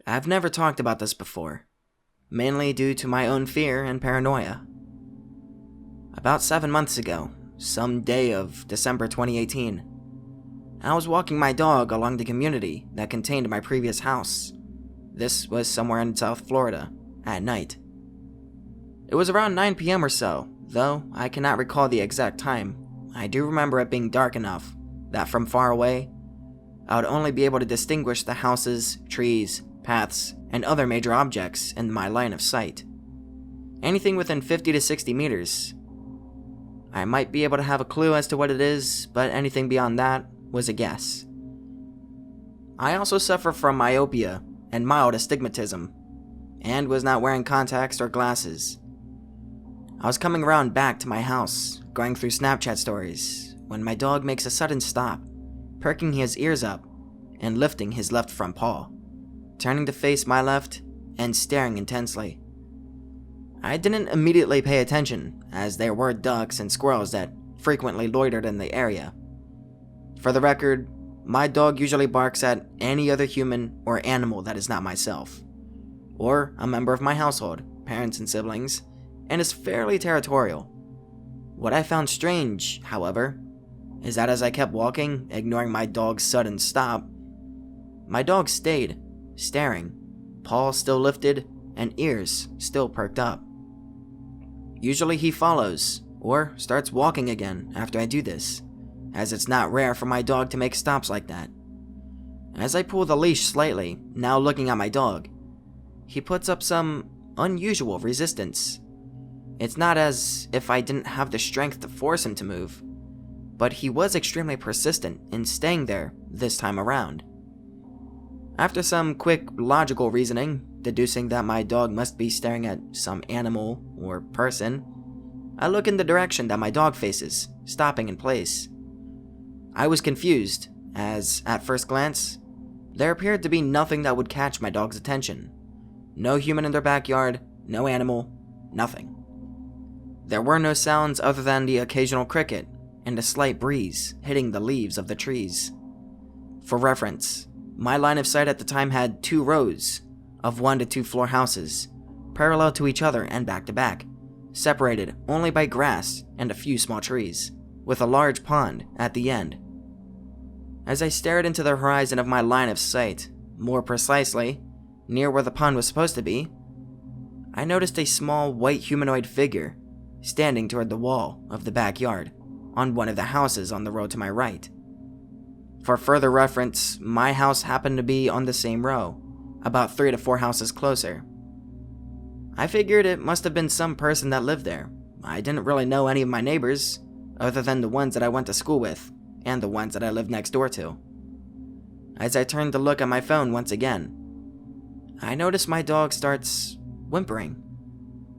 I've never talked about this before, mainly due to my own fear and paranoia. About 7 months ago, some day of December 2018, I was walking my dog along the community that contained my previous house. This was somewhere in South Florida, at night. It was around 9 p.m. or so, though I cannot recall the exact time. I do remember it being dark enough that from far away, I would only be able to distinguish the houses, trees, paths, and other major objects in my line of sight. Anything within 50 to 60 meters. I might be able to have a clue as to what it is, but anything beyond that was a guess. I also suffer from myopia and mild astigmatism, and was not wearing contacts or glasses. I was coming around back to my house, going through Snapchat stories, when my dog makes a sudden stop, perking his ears up and lifting his left front paw, turning to face my left and staring intensely. I didn't immediately pay attention, as there were ducks and squirrels that frequently loitered in the area. For the record, my dog usually barks at any other human or animal that is not myself, or a member of my household, parents and siblings, and is fairly territorial. What I found strange, however, is that as I kept walking, ignoring my dog's sudden stop, my dog stayed, staring, paw still lifted, and ears still perked up. Usually he follows, or starts walking again after I do this, as it's not rare for my dog to make stops like that. As I pull the leash slightly, now looking at my dog, he puts up some unusual resistance. It's not as if I didn't have the strength to force him to move, but he was extremely persistent in staying there this time around. After some quick logical reasoning, deducing that my dog must be staring at some animal or person, I look in the direction that my dog faces, stopping in place. I was confused, as at first glance, there appeared to be nothing that would catch my dog's attention. No human in their backyard, no animal, nothing. There were no sounds other than the occasional cricket and a slight breeze hitting the leaves of the trees. For reference, my line of sight at the time had 2 rows of 1 to 2 floor houses, parallel to each other and back to back, separated only by grass and a few small trees, with a large pond at the end. As I stared into the horizon of my line of sight, more precisely, near where the pond was supposed to be, I noticed a small white humanoid figure standing toward the wall of the backyard on one of the houses on the road to my right. For further reference, my house happened to be on the same row, about 3 to 4 houses closer. I figured it must have been some person that lived there. I didn't really know any of my neighbors, other than the ones that I went to school with, and the ones that I lived next door to. As I turned to look at my phone once again, I noticed my dog starts whimpering,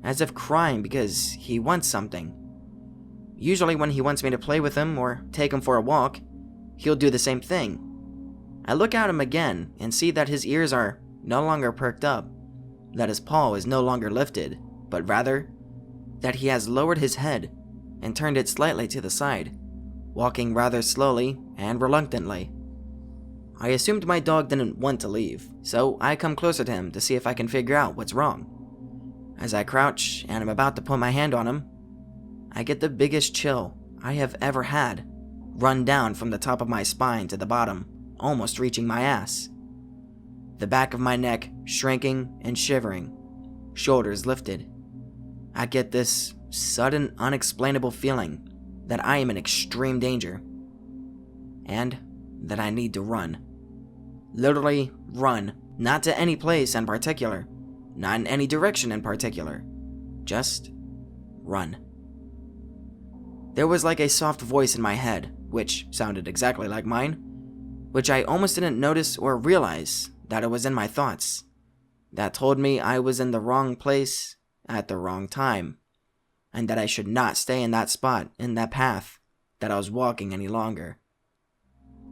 as if crying because he wants something. Usually when he wants me to play with him or take him for a walk, he'll do the same thing. I look at him again and see that his ears are no longer perked up, that his paw is no longer lifted, but rather that he has lowered his head and turned it slightly to the side, walking rather slowly and reluctantly. I assumed my dog didn't want to leave, so I come closer to him to see if I can figure out what's wrong. As I crouch and am about to put my hand on him, I get the biggest chill I have ever had run down from the top of my spine to the bottom, almost reaching my ass. The back of my neck shrinking and shivering, shoulders lifted. I get this sudden, unexplainable feeling that I am in extreme danger, and that I need to run. Literally run, not to any place in particular, not in any direction in particular, just run. There was like a soft voice in my head, which sounded exactly like mine, which I almost didn't notice or realize that it was in my thoughts, that told me I was in the wrong place at the wrong time, and that I should not stay in that spot, in that path that I was walking any longer.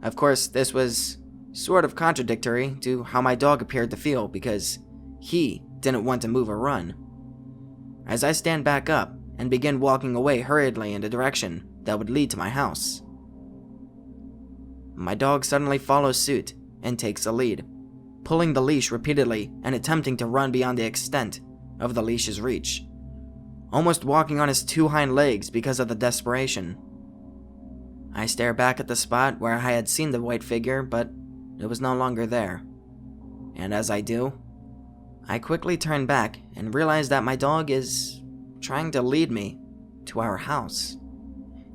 Of course, this was sort of contradictory to how my dog appeared to feel, because he didn't want to move or run. As I stand back up and begin walking away hurriedly in the direction that would lead to my house, my dog suddenly follows suit and takes the lead, pulling the leash repeatedly and attempting to run beyond the extent of the leash's reach, almost walking on his two hind legs because of the desperation. I stare back at the spot where I had seen the white figure, but it was no longer there. And as I do, I quickly turn back and realize that my dog is trying to lead me to our house,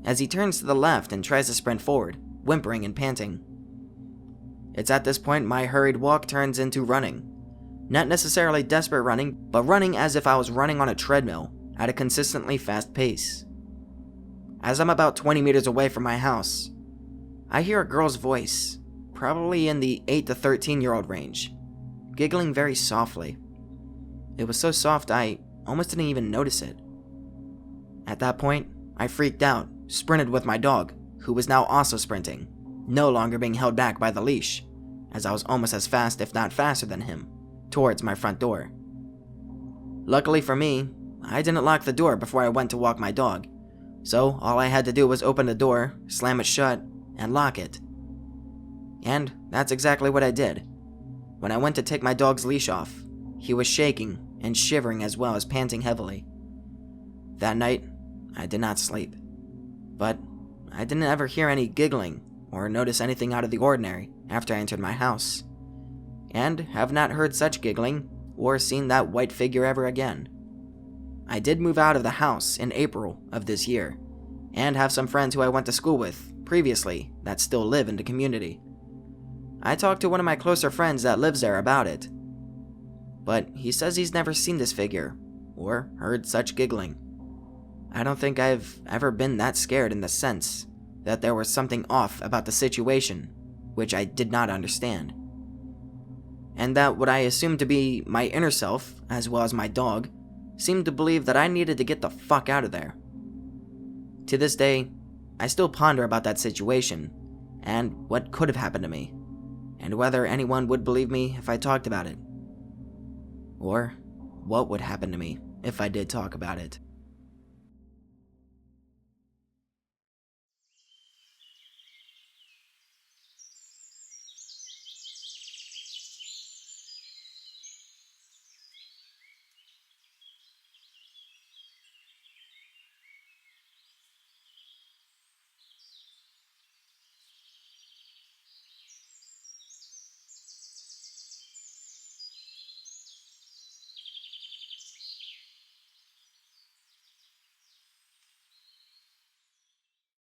as he turns to the left and tries to sprint forward, whimpering and panting. It's at this point my hurried walk turns into running. Not necessarily desperate running, but running as if I was running on a treadmill at a consistently fast pace. As I'm about 20 meters away from my house, I hear a girl's voice, probably in the 8 to 13-year-old range, giggling very softly. It was so soft I almost didn't even notice it. At that point, I freaked out, sprinted with my dog, who was now also sprinting, no longer being held back by the leash, as I was almost as fast, if not faster than him, towards my front door. Luckily for me, I didn't lock the door before I went to walk my dog, so all I had to do was open the door, slam it shut, and lock it. And that's exactly what I did. When I went to take my dog's leash off, he was shaking and shivering as well as panting heavily. That night, I did not sleep, but I didn't ever hear any giggling or notice anything out of the ordinary after I entered my house, and have not heard such giggling or seen that white figure ever again. I did move out of the house in April of this year, and have some friends who I went to school with previously that still live in the community. I talked to one of my closer friends that lives there about it, but he says he's never seen this figure or heard such giggling. I don't think I've ever been that scared in the sense that there was something off about the situation, which I did not understand. And that what I assumed to be my inner self, as well as my dog, seemed to believe that I needed to get the fuck out of there. To this day, I still ponder about that situation, and what could have happened to me, and whether anyone would believe me if I talked about it. Or what would happen to me if I did talk about it.